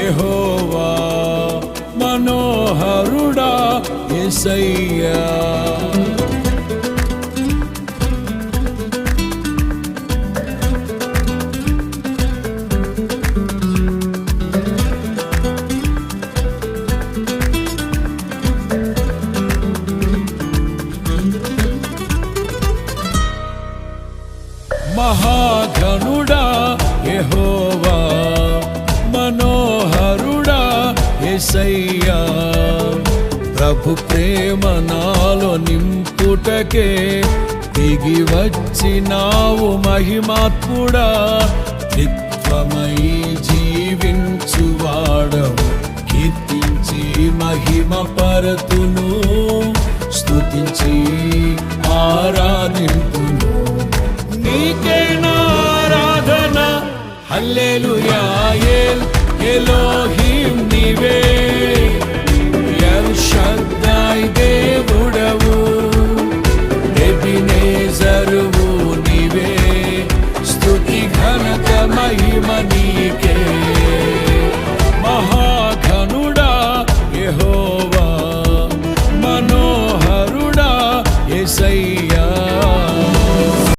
యెహోవా మనోహరుడా యేసయ్యా. మహాగణుడా యెహోవా మనోహరుడా యేసయ్యా. ప్రభు ప్రేమ నాలో నింపుటకే దిగి వచ్చినావు మహిమాత్ముడా. త్రిత్వమై జీవించువాడవు కీర్తించి మహిమ పరతును, స్తుతించి ఆరాధింతును. నీకే నా ఆరాధన హల్లెలూయా ఎలోహి